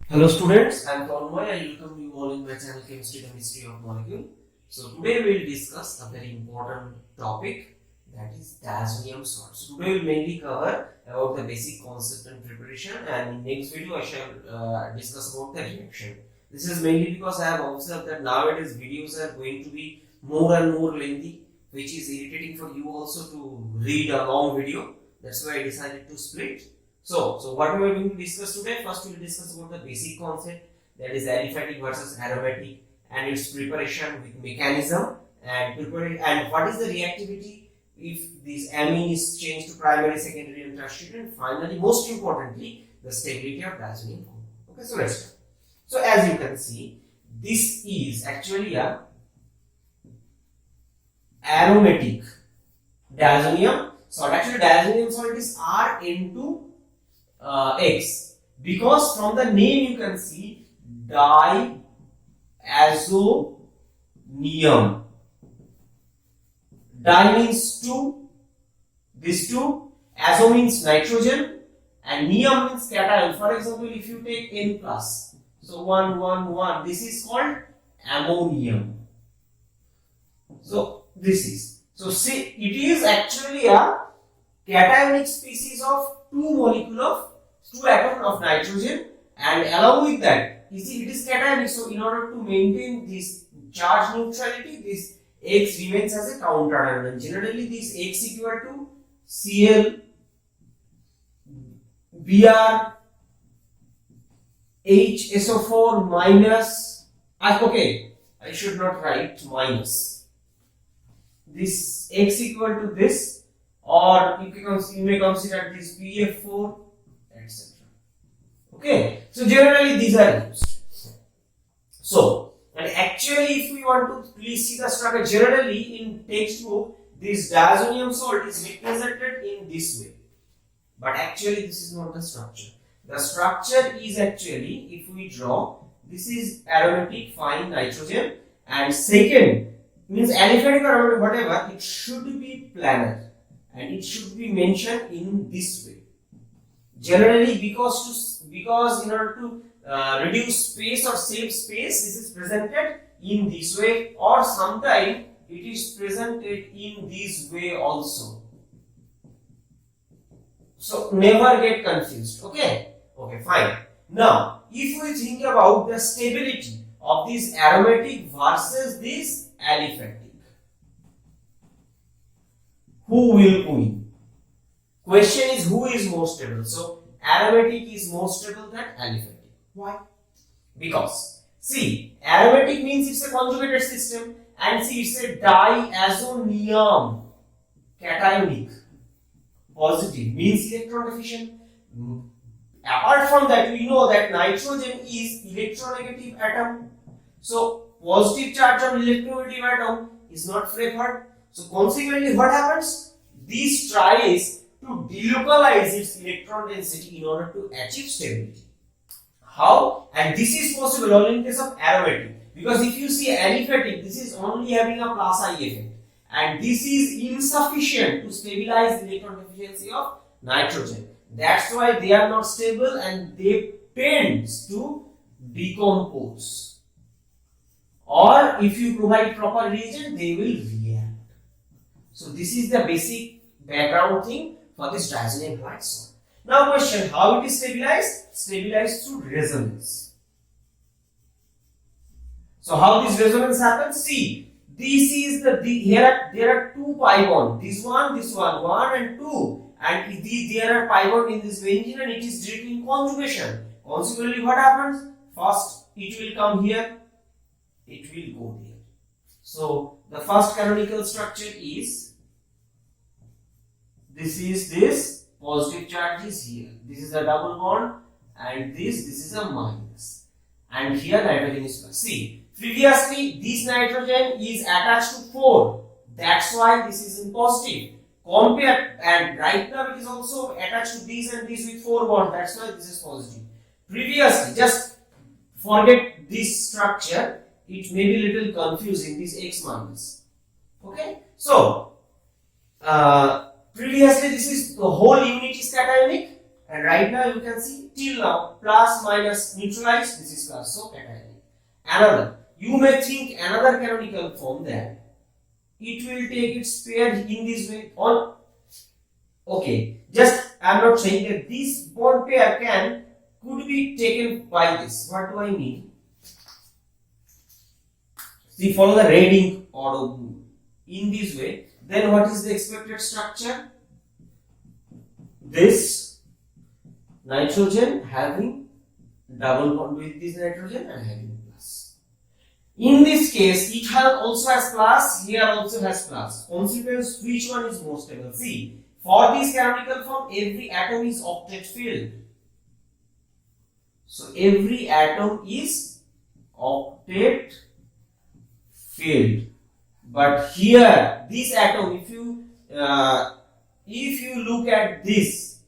Hello students, I am Tanmay. I welcome you all in my channel Chemistry and History of Molecule. So today we will discuss a very important topic, that is diazonium salt. So today we will mainly cover about the basic concept and preparation, and in next video I shall discuss about the reaction. This is mainly because I have observed that nowadays videos are going to be more and more lengthy, which is irritating for you also to read a long video. That's why I decided to split. So what we are going to discuss today? First we will discuss about the basic concept, that is aliphatic versus aromatic, and its preparation with mechanism and what is the reactivity if this amine is changed to primary, secondary and tertiary, and finally most importantly the stability of diazonium compound. Okay, so let's start. So as you can see, this is actually a aromatic diazonium salt. Actually diazonium salt is Rn2 X, because from the name you can see diazonium. Di means two, this two, azo means nitrogen, and nium means cation. For example, if you take N plus, so 1, 1, 1, this is called ammonium. So this is, so see, it is actually a cationic species of two atoms of nitrogen, and along with that, you see it is cationic. So in order to maintain this charge neutrality, this X remains as a counter ion, and generally this X equal to Cl Br HSO4 minus, okay, I should not write minus, this X equal to this, or you may consider this BF4, etc. Okay, so generally these are used. So, and actually if we want to please see the structure, generally in textbook this diazonium salt is represented in this way, but actually this is not the structure. The structure is actually, if we draw, this is aromatic fine nitrogen, and second means aliphatic or whatever, it should be planar and it should be mentioned in this way. Generally because in order to reduce space or save space, this is presented in this way, or sometimes it is presented in this way also. So never get confused. Okay, fine. Now if we think about the stability of this aromatic versus this aliphatic, who will win? Question is, who is more stable? So aromatic is more stable than aliphatic. Why? Because see, aromatic means it's a conjugated system, and see it's a diazonium, cationic, positive means electron deficient. Apart from that, we know that nitrogen is electronegative atom, so positive charge on electronegative atom is not favored. So consequently what happens? This tries to delocalize its electron density in order to achieve stability. How? And this is possible only in case of aromatic, because if you see aliphatic, this is only having a plus I effect, and this is insufficient to stabilize the electron deficiency of nitrogen. That's why they are not stable and they tend to decompose. Or if you provide proper reagent, they will react. So this is the basic background thing for this diazonium halide salt. Now question, how it is stabilized? Stabilized through resonance. So how this resonance happens? See, this is here there are two pi bonds. This one, 1 and 2, and there are pi bond in this benzene, and it is directly in conjugation. Consequently, what happens? First, it will come here, it will go there. So the first canonical structure is this positive charge is here. This is a double bond, and this is a minus, and here nitrogen is plus. See, previously this nitrogen is attached to 4. That's why this is in positive. Compare, and right now it is also attached to this and this with 4 bonds. That's why this is positive. Previously, just forget this structure. It may be little confusing, this X minus. Okay, so previously this is the whole unit is cationic, And right now you can see till now plus minus neutralized, this is plus, so cation. Another, you may think another canonical form that it will take its pair in this way on. Okay, just I am not saying that this bond pair could be taken by this. What do I mean? See, follow the red ink order in this way. Then what is the expected structure? This nitrogen having double bond with this nitrogen and having plus. In this case, it also has plus, here also has plus. Consequence, which one is more stable? See, for this canonical form, every atom is octet filled. So every atom is octet filled. But here, this atom, if you look at this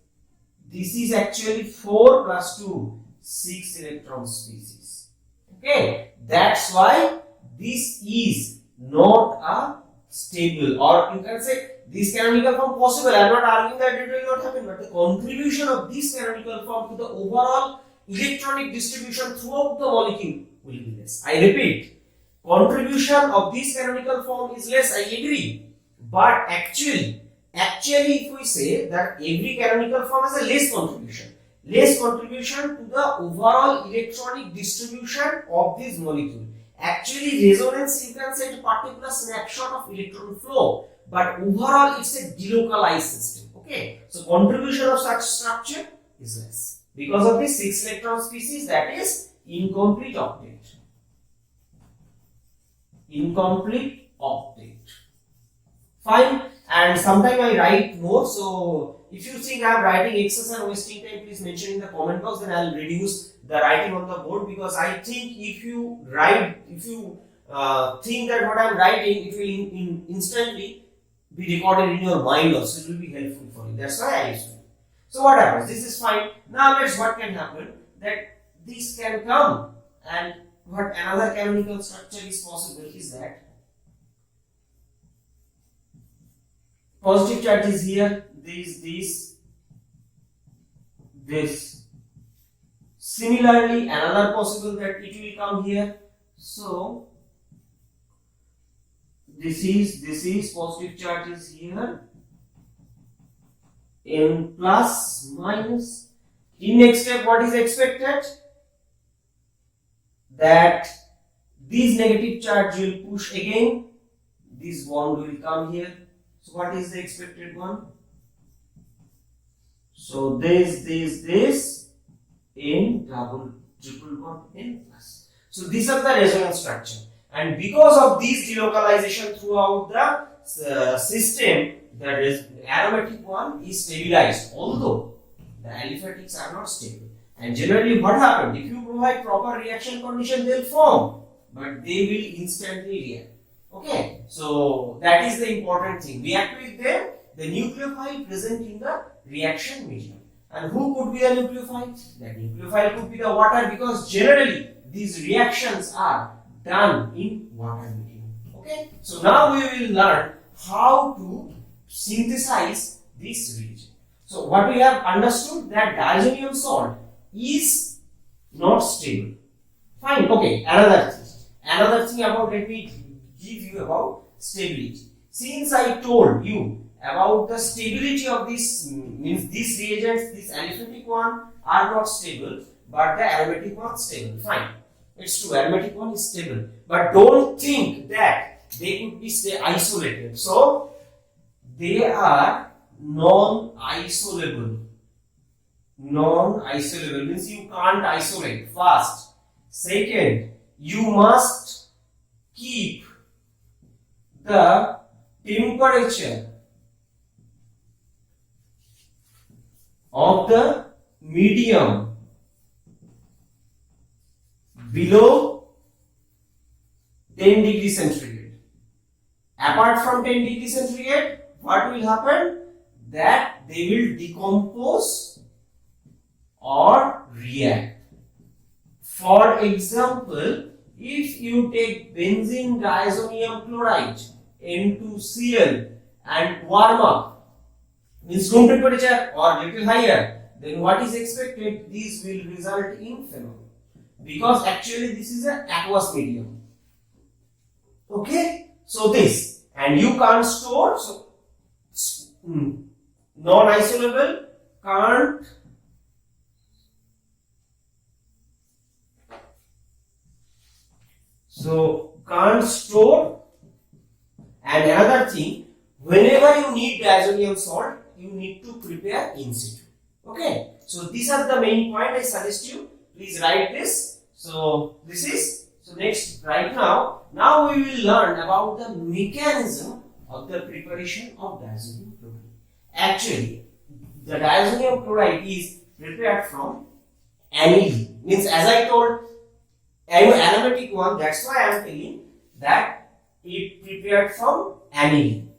is actually 4 plus 2, 6 electron species. Okay, that's why this is not a stable, or you can say this canonical form possible. I am not arguing that it will not happen, but the contribution of this canonical form to the overall electronic distribution throughout the molecule will be less. I repeat, contribution of this canonical form is less, I agree, but actually if we say that every canonical form has a less contribution to the overall electronic distribution of this molecule. Actually, resonance, you can say, a particular snapshot of electron flow, but overall it's a delocalized system. Okay, so contribution of such structure is less because of this 6 electron species, that is incomplete octet. Incomplete octet. Fine. And sometimes I write more, so if you think I am writing excess and wasting time, please mention in the comment box, then I will reduce the writing on the board, because I think if you think that what I am writing, it will instantly be recorded in your mind also, it will be helpful for you. That's why I used to. So what happens? This is fine. Now what can happen, that this can come, and what another canonical structure is possible is that positive charge is here, this. Similarly, another possible that it will come here. So this is positive charge is here, N plus minus. In next step, what is expected? That this negative charge will push again, this bond will come here. So what is the expected one? So this N triple bond N plus. So these are the resonance structure, and because of this delocalization throughout the system, the aromatic one is stabilized, although the aliphatics are not stable. And generally what happens, if you provide proper reaction condition, they will form, but they will instantly react. Okay, so that is the important thing. React with them, the nucleophile present in the reaction medium. And who could be the nucleophile? The nucleophile could be the water, because generally these reactions are done in water medium. Okay, so now we will learn how to synthesize this reagent. So what we have understood, that diazonium salt is not stable. Fine. Okay, another thing about, let me give you about stability. Since I told you about the stability of this, means these reagents, this aliphatic one are not stable, but the aromatic one is stable. Fine, it's true, aromatic one is stable, but don't think that they could be isolated. So they are non-isolable. Non-isolable means you can't isolate fast. Second, you must keep the temperature of the medium below 10 degrees centigrade. Apart from 10 degrees centigrade, what will happen? That they will decompose or react. For example, if you take benzene diazonium chloride N2Cl and warm up, means room temperature or little higher, then what is expected? This will result in phenol. Because actually this is an aqueous medium. Okay? So this, and you can't store, so non-isolable, can't store. And another thing, whenever you need diazonium salt, you need to prepare in situ. Okay, so these are the main point I suggest you. Please write this. So this is, so next, right now we will learn about the mechanism of the preparation of diazonium chloride. Actually, the diazonium chloride is prepared from aniline. Means, as I told, aromatic one, that's why I am telling that it prepared from aniline.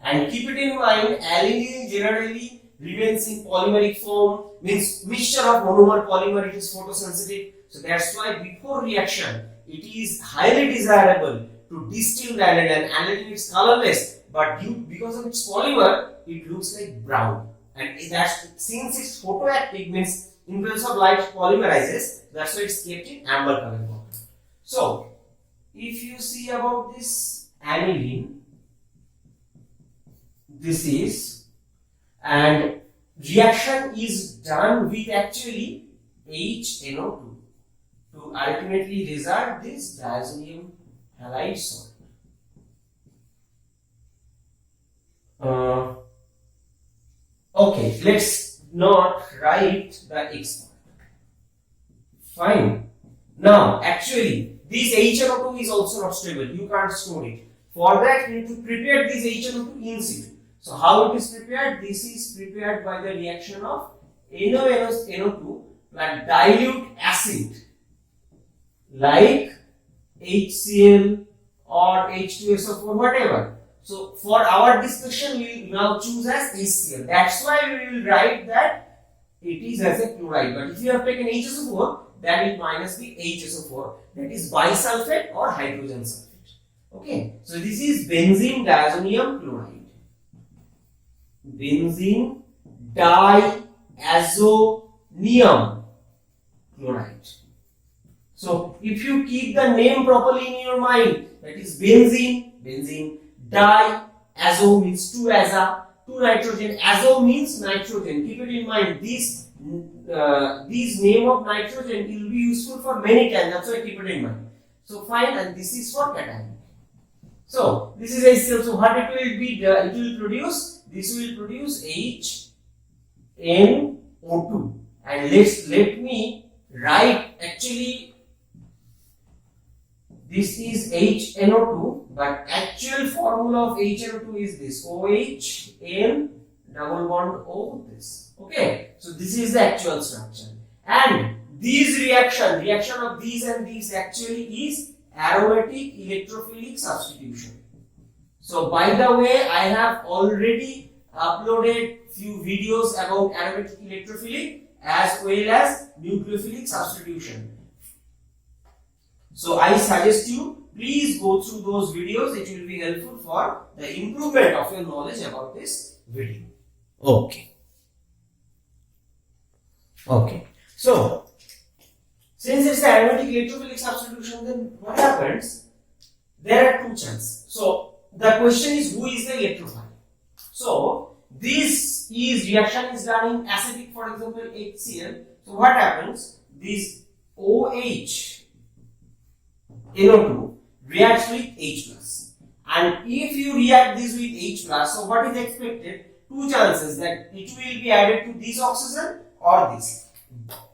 And keep it in mind, aniline generally remains in polymeric form, means mixture of monomer polymer, it is photosensitive. So that's why before reaction, it is highly desirable to distill the aniline. Aniline is colorless, but because of its polymer, it looks like brown. And that's, since it's photoactive, means in presence of light polymerizes, that's why it's kept in amber color bottle. So, if you see about this aniline, this is, and reaction is done with actually HNO2 to ultimately result this diazonium halide salt. Okay, let's not write the X part. Fine. Now, actually, this HNO2 is also not stable. You can't store it. For that, you need to prepare this HNO2 in situ. So, how it is prepared? This is prepared by the reaction of NO2 like dilute acid like HCl or H2SO4, whatever. So, for our discussion, we will now choose as HCl. That's why we will write that it is as a chloride. But if you have taken HSO4, then it minus the HSO4, that is bisulfate or hydrogen sulfate. Okay, so this is benzene diazonium chloride. Benzene diazonium chloride. So, if you keep the name properly in your mind, that is benzene, diazo means 2 nitrogen, azo means nitrogen. Keep it in mind, this name of nitrogen will be useful for many times, that's why keep it in mind. So, fine, and this is for cation. So, this is HCl. So, what it will be, it will produce, this will produce HNO2. And let me write, actually, this is HNO2, but actual formula of HNO2 is this, OH, N, double bond O, this. Okay, so this is the actual structure. And these reaction of these and these actually is aromatic electrophilic substitution. So, by the way, I have already uploaded few videos about aromatic electrophilic as well as nucleophilic substitution. So, I suggest you please go through those videos. It will be helpful for the improvement of your knowledge about this video. Okay. So, since it's aromatic electrophilic substitution, then what happens? There are two chances. So, the question is, who is the electrophile? So, this is reaction is done in acidic, for example, HCl. So, what happens? This OH NO2 reacts with H plus, and if you react this with H plus, so what is expected? Two chances, that it will be added to this oxygen or this.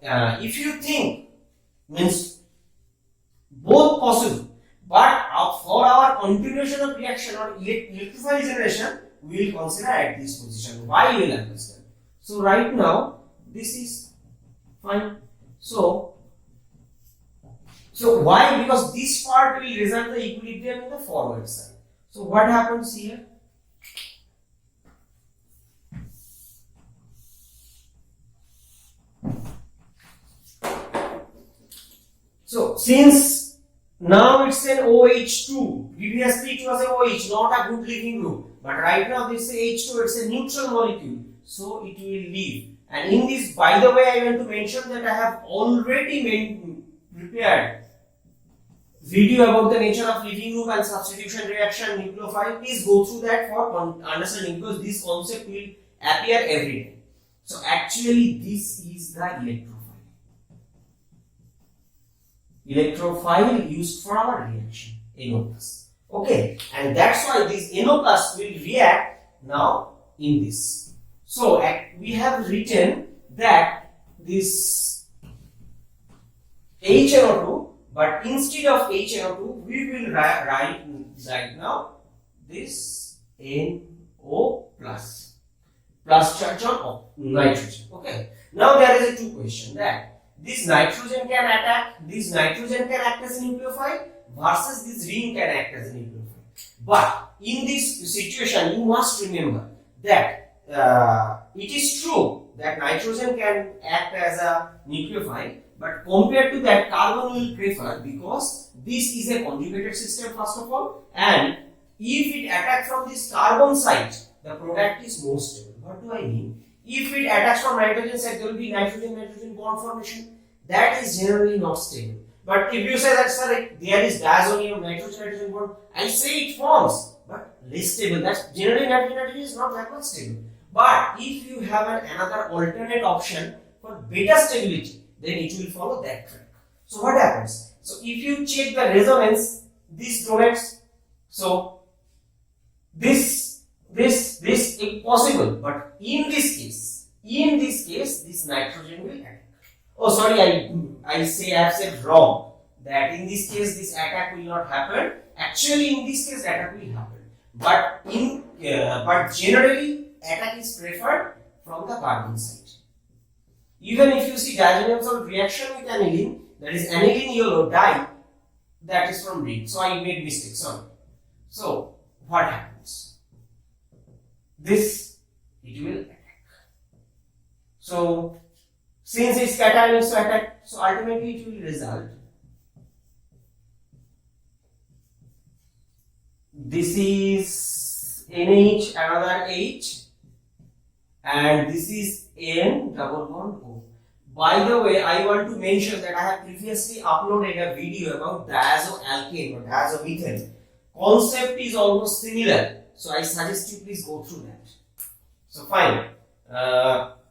If you think, means both possible, but for our continuation of reaction or electrophile generation, we will consider at this position. Why you will understand. So right now this is fine. So why? Because this part will result the equilibrium in the forward side. So what happens here? So since now it's an OH2, previously it was a OH, not a good leaving group, but right now this is H2, it's a neutral molecule, so it will leave. And in this, by the way, I want to mention that I have already prepared video about the nature of leaving group and substitution reaction nucleophile. Please go through that for understanding, because this concept will appear every day. So actually this is the electrophile. Electrophile used for our reaction, NO+. Okay, and that's why this NO+ will react now in this. So we have written that this HNO2, but instead of HNO2 we will write now this NO+, plus charge on nitrogen. Okay, now there is a two question, that this nitrogen can attack, this nitrogen can act as a nucleophile versus this ring can act as a nucleophile. But in this situation you must remember that it is true that nitrogen can act as a nucleophile, but compared to that carbon will prefer, because this is a conjugated system first of all, and if it attacks from this carbon side, the product is more stable. What do I mean? If it attacks from nitrogen side, there will be nitrogen-nitrogen bond formation. That is generally not stable. But if you say that, sir, there is diazonium, nitrogen-nitrogen bond, I say it forms, but less stable. That's generally nitrogen-nitrogen is not that much stable. But if you have another alternate option for better stability, then it will follow that track. So what happens? So if you check the resonance, this donates. So this is possible, but in this case, this nitrogen will attack. Oh, sorry, I have said wrong. That in this case, this attack will not happen. Actually, in this case, attack will happen. But but generally, attack is preferred from the carbon side. Even if you see diazonium salt reaction with aniline, that is aniline yellow dye, that is from ring. So I made mistake. Sorry. So what happens? This it will attack. So since it's cation, so attack. So ultimately it will result. This is NH, another H, and this is N double bond O. By the way, I want to mention that I have previously uploaded a video about diazoalkane or diazomethane. Concept is almost similar, so I suggest you please go through that. So fine.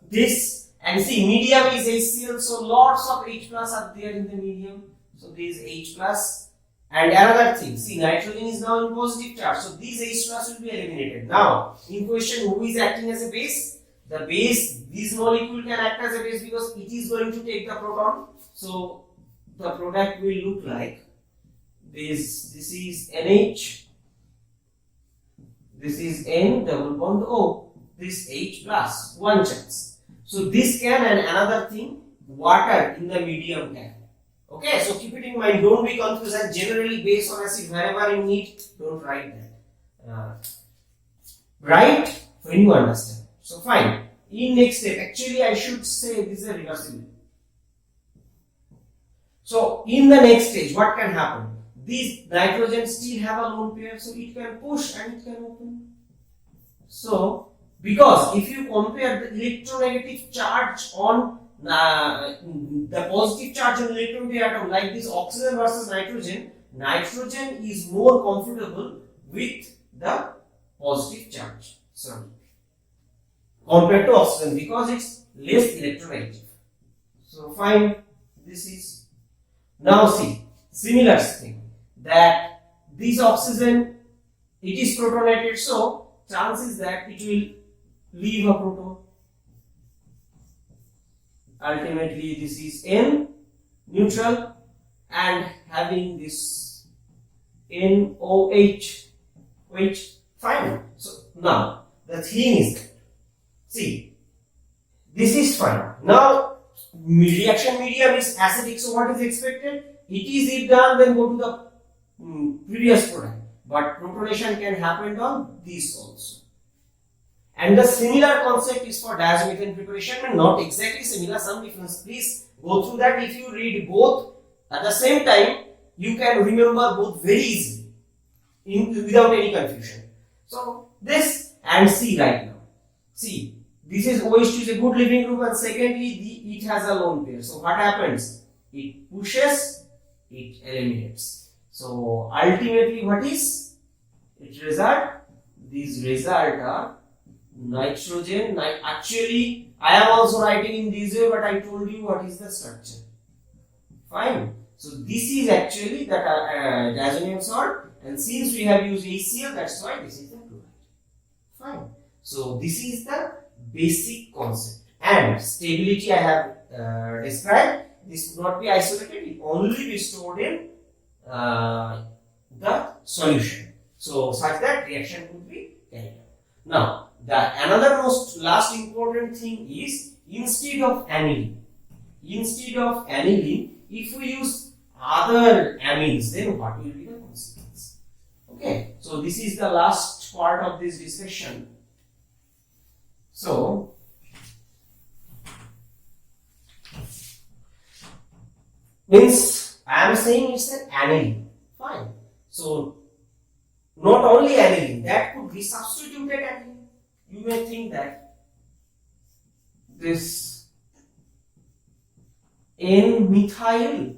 This, and see, medium is HCl, so lots of H plus are there in the medium. So this H plus, and another thing, see, nitrogen is now in positive charge, so these H plus will be eliminated. Now, in question, who is acting as a base? The base, this molecule can act as a base because it is going to take the proton. So the product will look like this. This is NH, this is N double bond O, this H plus, one chance. So this can, and another thing, water in the medium can. Okay, so keep it in mind, don't be confused, and generally base or acid wherever you need, don't write that. Write when you understand. So fine. In next step, actually I should say this is a reversible. So in the next stage, what can happen? These nitrogen still have a lone pair, so it can push and it can open. So because if you compare the electronegative charge on the positive charge on electron pair atom, like this oxygen versus nitrogen, nitrogen is more comfortable with the positive charge. Sorry. Compared to oxygen, because it's less electronegative. So fine, this is, now see, similar thing, that this oxygen, it is protonated, so chances that it will leave a proton. Ultimately this is N neutral and having this NOH, which fine. So now the thing is, see, this is fine. Now reaction medium is acidic, so what is expected? It is if done, then go to the previous product. But protonation can happen on this also. And the similar concept is for diazomethane preparation, and not exactly similar, some difference. Please go through that. If you read both at the same time, you can remember both very easily without any confusion. So this and see right now. See, this is OH2 is a good leaving group, and secondly it has a lone pair. So what happens? It pushes, it eliminates. So ultimately what is it result? These result are nitrogen. Actually I am also writing in this way, but I told you what is the structure. Fine. So this is actually the diazonium salt, and since we have used HCl, that's why this is the chloride. Fine. So this is the basic concept, and stability I have described. This would not be isolated; it only be stored in the solution. So such that reaction could be carried out. Now, the another last important thing is instead of aniline, if we use other amines, then what will be the consequence? Okay, so this is the last part of this discussion. So, means I am saying it's an aniline. Fine. So, not only aniline, that could be substituted aniline. You may think that this N-methyl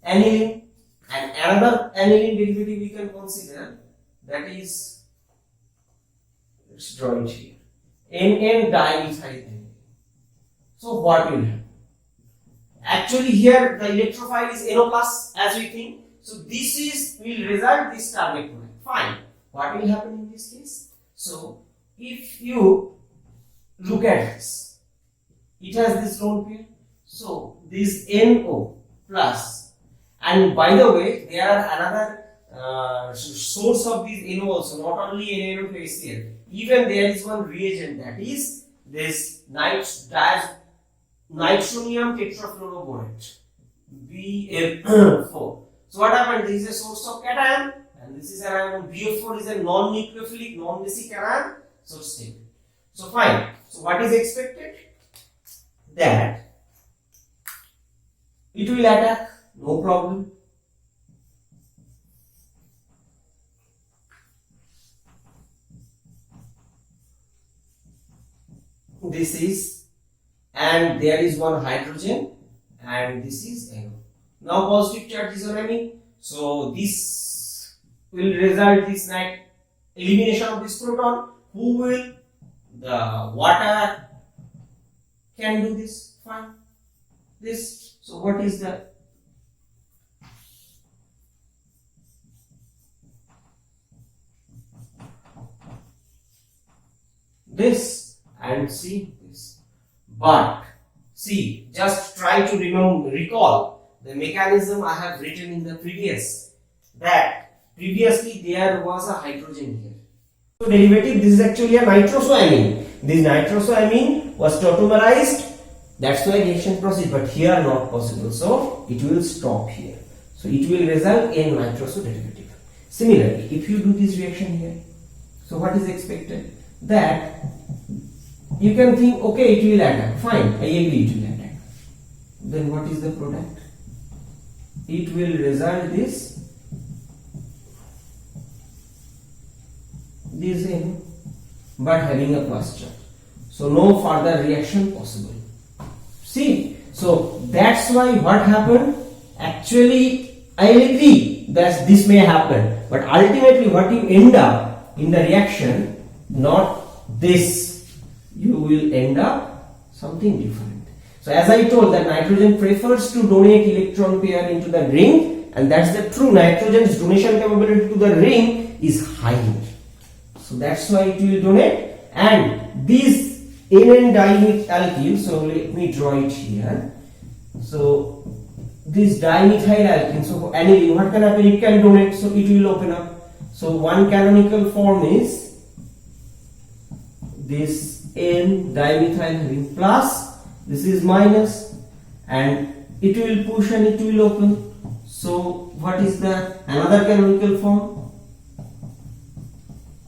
aniline, and another aniline derivative we can consider, that is, let's draw it here, N-dimethyl aniline. So what will happen? Actually here the electrophile is NO plus as we think. So this will result this target chloride. Fine. What will happen in this case? So if you look at this, it has this lone pair. So this NO plus, and by the way, there are another source of this NO also, not only NaNO to HCl. Even there is one reagent, that is this nitronium tetrafluoroborate, BF4. So what happened? This is a source of cation, and this is an anion. BF4 is a non-nucleophilic, non-basic anion, so stable. So fine. So what is expected? That it will attack, no problem. This is, and there is one hydrogen, and this is NO. Now positive charge is on amine, so this will result this elimination of this proton. Who will? The water can do this. Fine. This. So what is the? This, and see this. But see, just try to recall the mechanism I have written in the previous, that previously there was a hydrogen here. So derivative, this is actually a nitrosoamine. This nitrosoamine was tautomerized, that's why reaction proceeds, but here not possible. So it will stop here. So it will result in nitroso derivative. Similarly, if you do this reaction here, so what is expected? That you can think, okay, it will attack. Fine, I agree, it will attack. Then what is the product? It will result this N, but having a plus charge. So no further reaction possible. See, so that's why what happened? Actually, I agree that this may happen, but ultimately what you end up in the reaction, not this, you will end up something different. So as I told, that nitrogen prefers to donate electron pair into the ring, and that's the true. Nitrogen's donation capability to the ring is higher. So that's why it will donate. And these N-dimethyl alkyl, so let me draw it here. So this dimethyl alkene, so aniline, what can happen? It can donate, so it will open up. So one canonical form is this N-dimethyl having plus, this is minus, and it will push and it will open. So what is the another canonical form?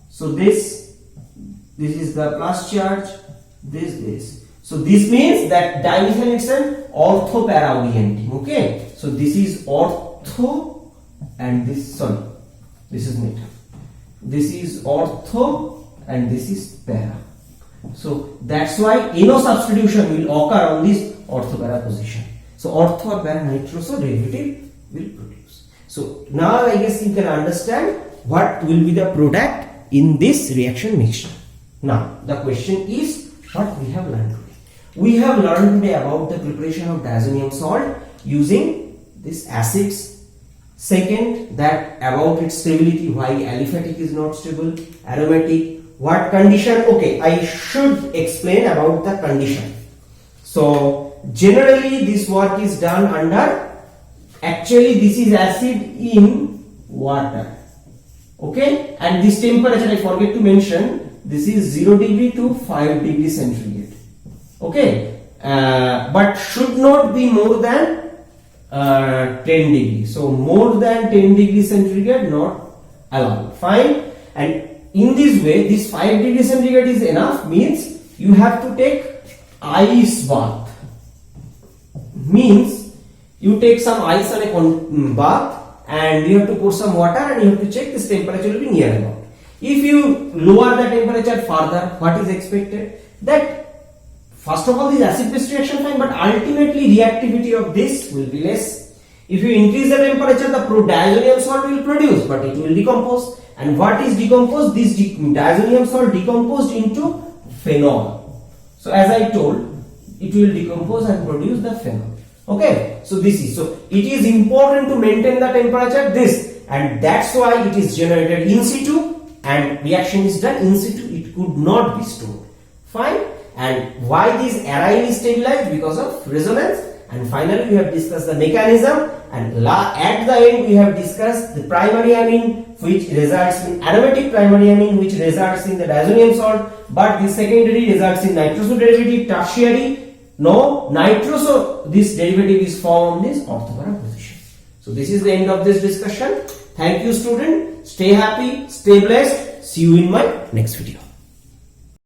So this is the plus charge, this. So this means that dimethyl is an ortho-para orienting. Okay, so this is ortho, and this is meta. This is ortho and this is para. So that's why NO substitution will occur on this ortho-para position. So ortho or para nitroso derivative will produce. So now I guess you can understand what will be the product in this reaction mixture. Now the question is what we have learned today. We have learned today about the preparation of diazonium salt using these acids. Second, that about its stability, why aliphatic is not stable, aromatic, what condition. Okay, I should explain about the condition. So generally this work is done under, actually this is acid in water. Okay, and this temperature I forget to mention, this is 0 degree to 5 degree centigrade. Okay, but should not be more than 10 degree. So more than 10 degree centigrade not allowed. Fine. And in this way, this 5 degree centigrade is enough, means you have to take ice bath. Means you take some ice on a bath and you have to pour some water and you have to check this temperature will be near about. If you lower the temperature further, what is expected? That first of all, this acid-base reaction fine, but ultimately reactivity of this will be less. If you increase the temperature, the diazonium salt will produce, but it will decompose. And what is decomposed? This diazonium salt decomposed into phenol. So as I told, it will decompose and produce the phenol. Okay, so this is, so it is important to maintain the temperature this, and that's why it is generated in situ and reaction is done in situ. It could not be stored. Fine. And why this array is stabilized? Because of resonance. And finally we have discussed the mechanism, and at the end we have discussed the primary amine which results in aromatic primary amine which results in the diazonium salt, but the secondary results in nitroso derivative, tertiary no nitroso, this derivative is formed on this ortho-para position. So this is the end of this discussion. Thank you student, stay happy, stay blessed, see you in my next video.